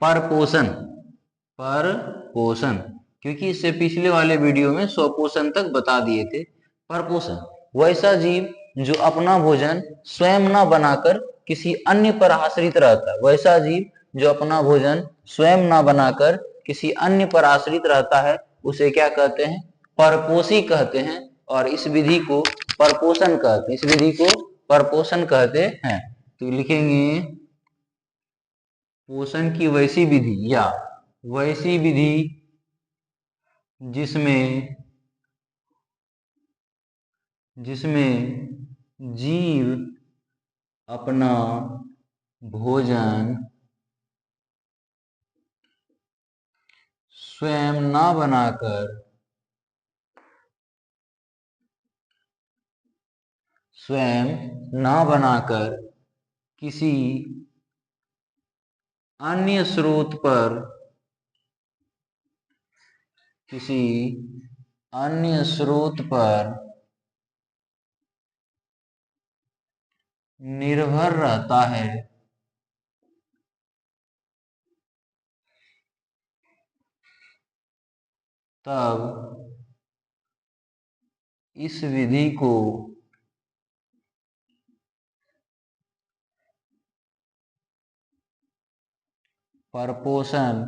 परपोषण, परपोषण, क्योंकि इससे पिछले वाले वीडियो में स्वपोषण तक बता दिए थे। परपोषण वैसा जीव जो अपना भोजन स्वयं न बनाकर किसी अन्य पर आश्रित रहता है, वैसा जीव जो अपना भोजन स्वयं न बनाकर किसी अन्य पर आश्रित रहता है, उसे क्या कहते हैं? परपोषी कहते हैं। और इस विधि को परपोषण कहते हैं, इस विधि को परपोषण कहते हैं। तो लिखेंगे पोषण की वैसी विधि या वैसी विधि जिसमें जीव अपना भोजन स्वयं न बनाकर किसी अन्य स्रोत पर निर्भर रहता है, तब इस विधि को परपोषण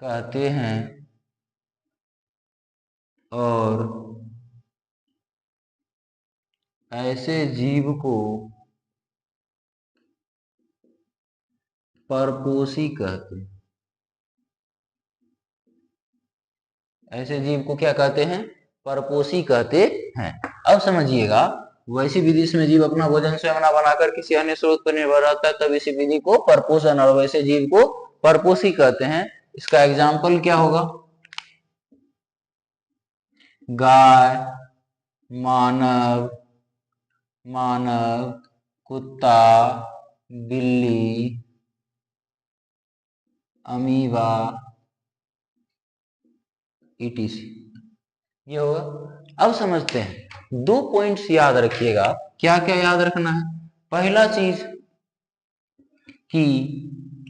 कहते हैं। और ऐसे जीव को परपोषी कहते हैं। ऐसे जीव को क्या कहते हैं? परपोषी कहते हैं। अब समझिएगा, वैसी विधि में जीव अपना भोजन स्वयं न बनाकर किसी अन्य स्रोत पर निर्भर रहता है, तब इसी विधि को परपोषण और वैसे जीव को परपोषी कहते हैं। इसका एग्जाम्पल क्या होगा? गाय, मानव, कुत्ता, बिल्ली, अमीबा, ETC, ये होगा। अब समझते हैं, 2 पॉइंट्स याद रखिएगा। क्या क्या याद रखना है? पहला चीज कि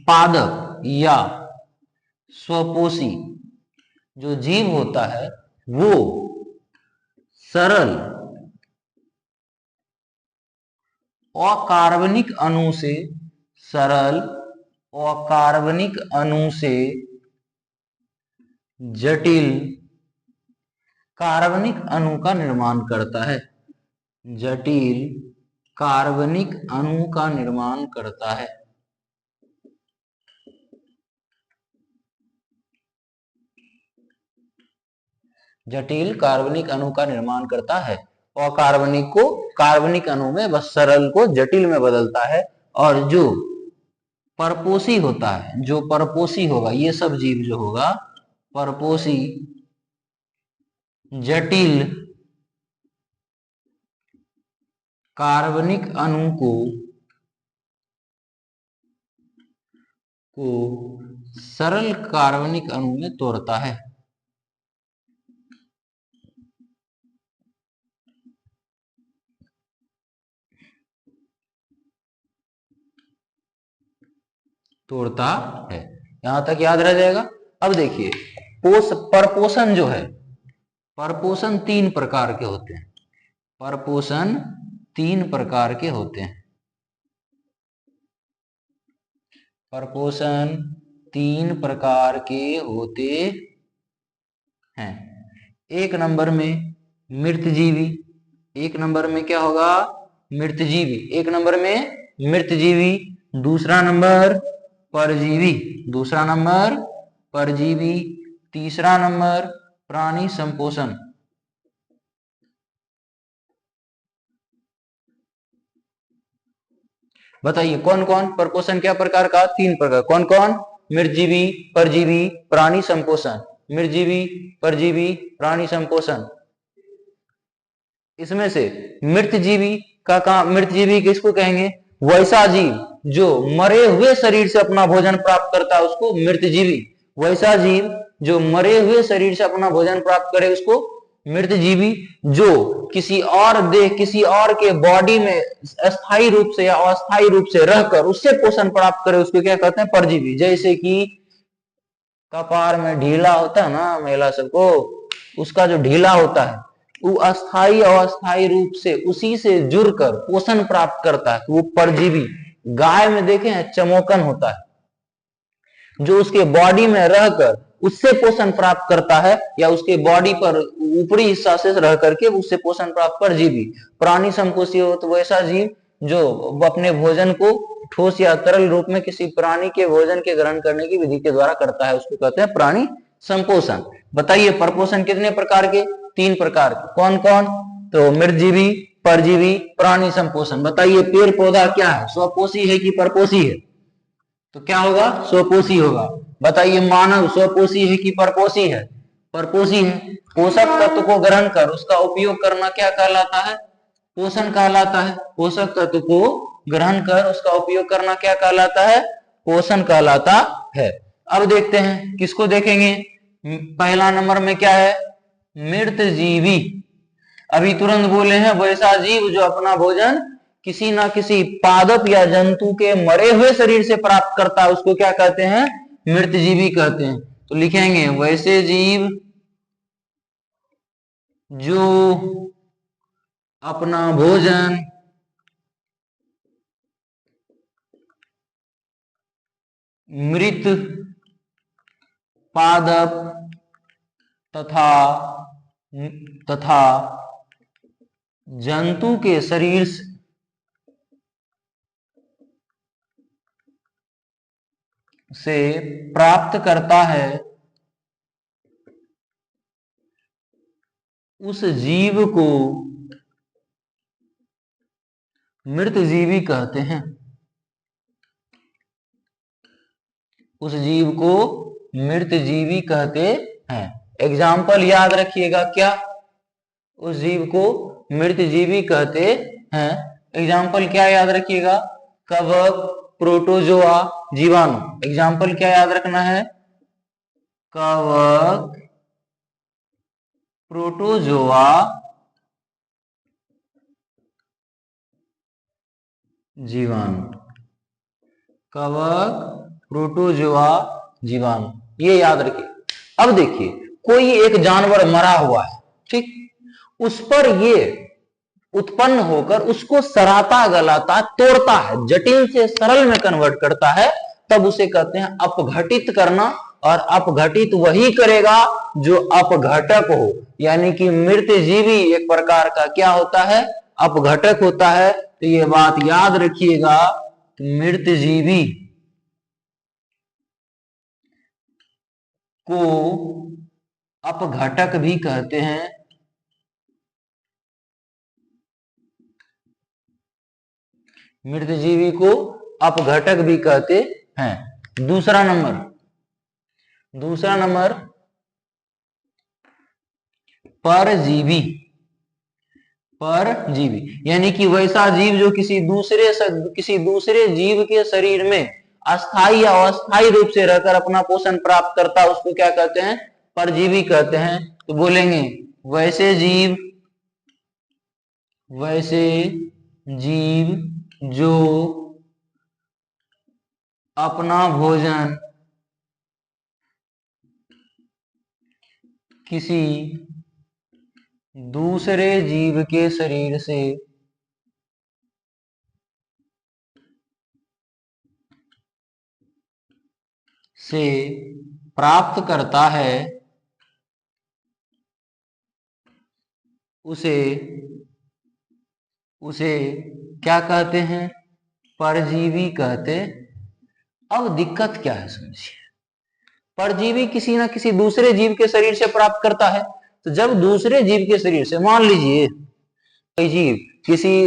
पादप या स्वपोषी जो जीव होता है वो सरल अकार्बनिक अणु से जटिल कार्बनिक अणु का निर्माण करता है। जटिल कार्बनिक अणु का निर्माण करता है। जटिल कार्बनिक अणु का निर्माण करता है। अकार्बनिक को कार्बनिक अणु में, बस सरल को जटिल में बदलता है। और जो परपोषी होता है, जो परपोषी होगा, ये सब जीव जो होगा परपोषी, जटिल कार्बनिक अणु को सरल कार्बनिक अणु में तोड़ता है। तोड़ता है। यहां तक याद रह जाएगा। अब देखिए, परपोषण जो है, परपोषण 3 प्रकार के होते हैं। परपोषण 3 प्रकार के होते हैं। परपोषण 3 प्रकार के होते हैं। 1 नंबर में मृतजीवी। 1 नंबर में क्या होगा? मृतजीवी। 1 नंबर में मृतजीवी। दूसरा नंबर परजीवी। दूसरा नंबर परजीवी। तीसरा नंबर प्राणी संपोषण। बताइए कौन कौन? परपोषण क्या प्रकार का? 3 प्रकार। कौन कौन? मृतजीवी, परजीवी, प्राणी संपोषण। मृतजीवी, परजीवी, प्राणी संपोषण। इसमें से मृतजीवी का काम, मृतजीवी किसको कहेंगे? वैसा जीव जो मरे हुए शरीर से अपना भोजन प्राप्त करता है उसको मृतजीवी। वैसा जीव जो मरे हुए शरीर से अपना भोजन प्राप्त करे उसको मृतजीवी जो किसी और देह, किसी और के बॉडी में अस्थायी रूप से या अस्थायी रूप से रहकर उससे पोषण प्राप्त करे, उसको क्या कहते हैं? परजीवी। जैसे कि कपार में ढीला होता है ना महिला सबको, उसका जो ढीला होता है वो अस्थायी और अस्थायी रूप से उसी से जुड़कर पोषण प्राप्त करता है, वो परजीवी। गाय में देखें चमोकन होता है जो उसके बॉडी में रहकर उससे पोषण प्राप्त करता है, या उसके बॉडी पर ऊपरी हिस्सा से रह करके उससे पोषण प्राप्त परजीवी। प्राणी संपोषी हो तो वैसा जीव जो अपने भोजन को ठोस या तरल रूप में किसी प्राणी के भोजन के ग्रहण करने की विधि के द्वारा करता है, उसको कहते हैं प्राणी संपोषण। बताइए परपोषण कितने प्रकार के? 3 प्रकार के। कौन कौन? तो मृतजीवी, परजीवी, प्राणी संपोषण। बताइए पेड़ पौधा क्या है? स्वपोषी है कि परपोषी है? तो क्या होगा? स्वपोषी होगा। बताइए मानव स्वपोषी है कि परपोषी है? परपोषी है। पोषक तत्व को ग्रहण कर उसका उपयोग करना क्या कहलाता है? पोषण कहलाता है। पोषक तत्व को ग्रहण कर उसका उपयोग करना क्या कहलाता है? पोषण कहलाता है। अब देखते हैं, किसको देखेंगे? पहला नंबर में क्या है? मृतजीवी। अभी तुरंत बोले हैं वैसा जीव जो अपना भोजन किसी ना किसी पादप या जंतु के मरे हुए शरीर से प्राप्त करता है, उसको क्या कहते हैं? मृतजीवी कहते हैं। तो लिखेंगे वैसे जीव जो अपना भोजन मृत पादप तथा जंतु के शरीर से प्राप्त करता है, उस जीव को मृतजीवी कहते हैं। उस जीव को मृतजीवी कहते हैं। एग्जाम्पल याद रखिएगा क्या? उस जीव को मृतजीवी कहते हैं। एग्जाम्पल क्या याद रखिएगा? कवक, प्रोटोजोआ, जीवाणु। एग्जाम्पल क्या याद रखना है? कवक, प्रोटोजोआ, जीवाणु। कवक, प्रोटोजोआ, जीवाणु, ये याद रखिए। अब देखिए कोई एक जानवर मरा हुआ है, ठीक, उस पर ये उत्पन्न होकर उसको सराता गलाता तोड़ता है, जटिल से सरल में कन्वर्ट करता है, तब उसे कहते हैं अपघटित करना। और अपघटित वही करेगा जो अपघटक हो, यानी कि मृतजीवी एक प्रकार का क्या होता है? अपघटक होता है। तो ये बात याद रखिएगा, मृतजीवी को अपघटक भी कहते हैं। मृतजीवी को अपघटक भी कहते हैं। दूसरा नंबर परजीवी। परजीवी यानी कि वैसा जीव जो किसी दूसरे जीव के शरीर में अस्थायी या अस्थायी रूप से रहकर अपना पोषण प्राप्त करता है, उसको क्या कहते हैं? परजीवी कहते हैं। तो बोलेंगे वैसे जीव जो अपना भोजन किसी दूसरे जीव के शरीर से प्राप्त करता है, उसे क्या कहते हैं? परजीवी कहते। अब दिक्कत क्या है समझिए, परजीवी किसी ना किसी दूसरे जीव के शरीर से प्राप्त करता है, तो जब दूसरे जीव के शरीर से, मान लीजिए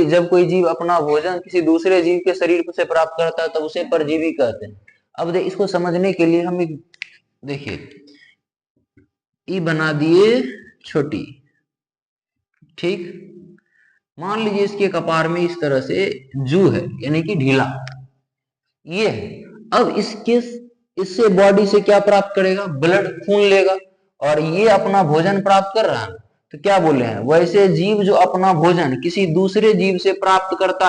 जब कोई जीव अपना भोजन किसी दूसरे जीव के शरीर से प्राप्त करता है तब उसे परजीवी कहते हैं। अब इसको समझने के लिए हम देखिए ई बना दिए छोटी, ठीक, मान लीजिए इसके कपार में इस तरह से जू है, यानी कि ढीला ये है। अब इससे बॉडी से क्या प्राप्त करेगा? ब्लड, खून लेगा, और ये अपना भोजन प्राप्त कर रहा है, तो क्या बोले हैं, वैसे जीव जो अपना भोजन किसी दूसरे जीव से प्राप्त करता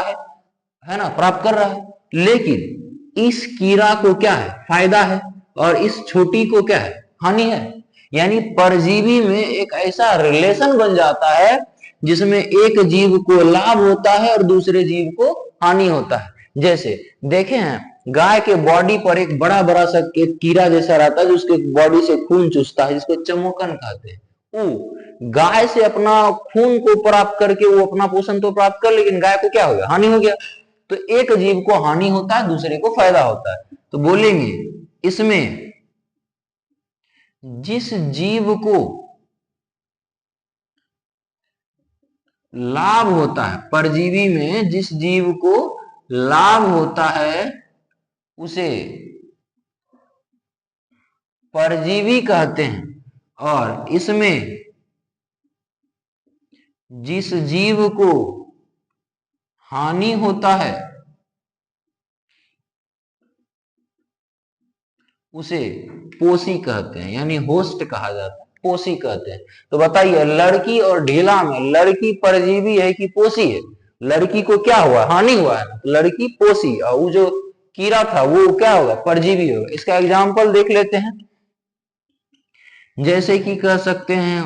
है ना, प्राप्त कर रहा है, लेकिन इस कीड़ा को क्या है, फायदा है, और इस छोटी को क्या है, हानि है। यानी परजीवी में एक ऐसा रिलेशन बन जाता है जिसमें एक जीव को लाभ होता है और दूसरे जीव को हानि होता है। जैसे देखे हैं, गाय के बॉडी पर एक बड़ा बड़ा सा कीड़ा जैसा रहता है जो उसके बॉडी से खून चूसता है, जिसको चमोकन कहते हैं। वो गाय से अपना खून को प्राप्त करके वो अपना पोषण तो प्राप्त कर, लेकिन गाय को क्या हो गया, हानि हो गया। तो एक जीव को हानि होता है, दूसरे को फायदा होता है। तो बोलेंगे इसमें जिस जीव को लाभ होता है, परजीवी में जिस जीव को लाभ होता है उसे परजीवी कहते हैं, और इसमें जिस जीव को हानि होता है उसे पोषी कहते हैं, यानी होस्ट कहा जाता है, पोषी कहते हैं। तो बताइए, लड़की और ढीला में लड़की परजीवी है कि पोषी है? लड़की को क्या हुआ, हानि हुआ है, लड़की पोषी, और वो जो कीड़ा था वो क्या होगा, परजीवी होगा। इसका एग्जाम्पल देख लेते हैं, जैसे कि कह सकते हैं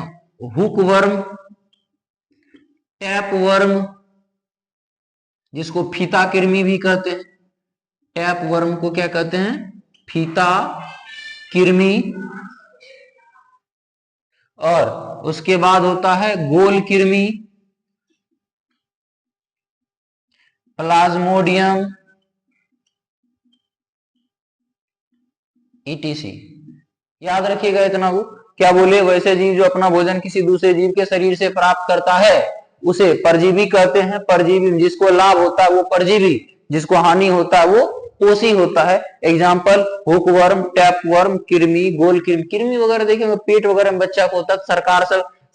हुक वर्म, टैप वर्म, जिसको फीता कृमि भी कहते हैं। टैप वर्म को क्या कहते हैं, फीता कृमि। और उसके बाद होता है गोल कृमि, प्लाज्मोडियम, ईटीसी। याद रखिएगा इतना। वो क्या बोले, वैसे जीव जो अपना भोजन किसी दूसरे जीव के शरीर से प्राप्त करता है उसे परजीवी कहते हैं। परजीवी जिसको लाभ होता है वो परजीवी, जिसको हानि होता है वो पोषी होता है। Example hook worm, tap worm, कृमि, गोल कृमि। कृमि वगैरह देखिए पेट वगैरह में बच्चा को होता है।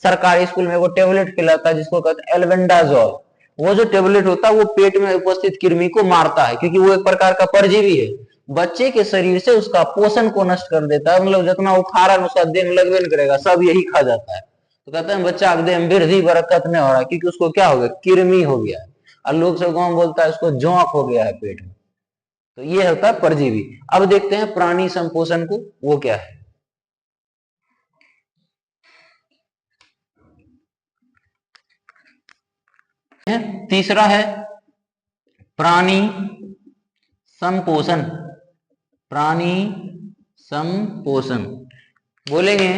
सरकारी स्कूल में वो टेबलेट खिलाता है जिसको कहते हैं एल्बेंडाजोल। वो जो टेबलेट होता है वो पेट में उपस्थित कृमि को मारता है, क्योंकि वो एक प्रकार का परजीवी है। बच्चे के शरीर से उसका पोषण को नष्ट कर देता है, मतलब जितना वो खा रहा है उसका देह में लगबे नहीं करेगा, सब यही खा जाता है। तो कहते हैं बच्चा देह में वृद्धि बरकत नहीं हो रहा, क्योंकि उसको क्या हो गया, कृमि हो गया है। और लोग सब गांव बोलता है उसको जोंक हो गया है पेट में। तो ये होता है परजीवी। अब देखते हैं प्राणी संपोषण को, वो क्या है। तीसरा है प्राणी संपोषण। प्राणी संपोषण बोलेंगे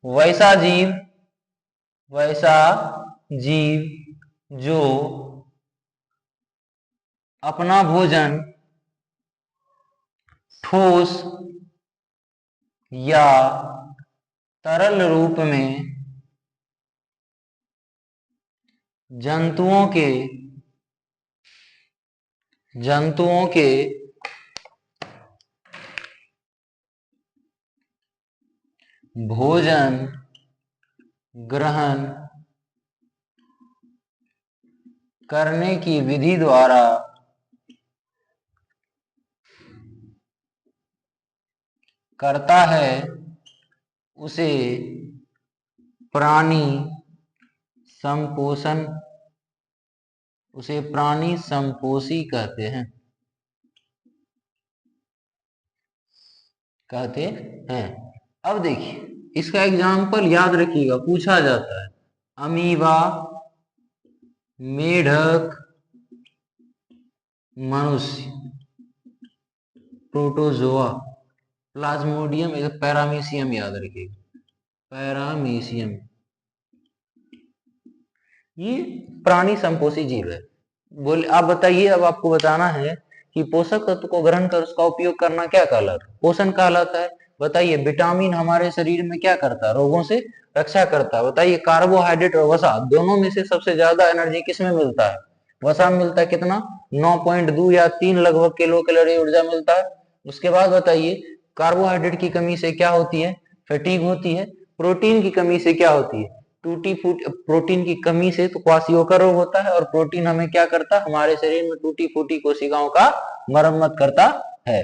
वैसा जीव जो अपना भोजन ठोस या तरल रूप में जंतुओं के भोजन ग्रहण करने की विधि द्वारा करता है उसे प्राणी संपोषण, उसे प्राणी संपोषी कहते हैं। अब देखिए इसका एग्जाम्पल याद रखिएगा, पूछा जाता है अमीबा, मेढक, मनुष्य, प्रोटोजोआ, प्लाज्मोडियम, पैरामीशियम। याद रखिएगा पैरामीशियम, ये प्राणी संपोषी जीव है। बोले आप बताइए, अब आपको बताना है कि पोषक तत्व को ग्रहण कर उसका उपयोग करना क्या कहलाता है, पोषण कहलाता है। बताइए विटामिन हमारे शरीर में क्या करता है, रोगों से रक्षा करता है। बताइए कार्बोहाइड्रेट और वसा दोनों में से सबसे ज्यादा एनर्जी किसमें मिलता है, वसा में मिलता है। कितना, 9.2 या 3 लगभग किलो कैलोरी ऊर्जा मिलता है। उसके बाद बताइए कार्बोहाइड्रेट की कमी से क्या होती है, फैटीग होती है। प्रोटीन की कमी से क्या होती है, टूटी फूटी, प्रोटीन की कमी से तो क्वाशियोका रोग होता है। और प्रोटीन हमें क्या करता है, हमारे शरीर में टूटी फूटी कोशिकाओं का मरम्मत करता है।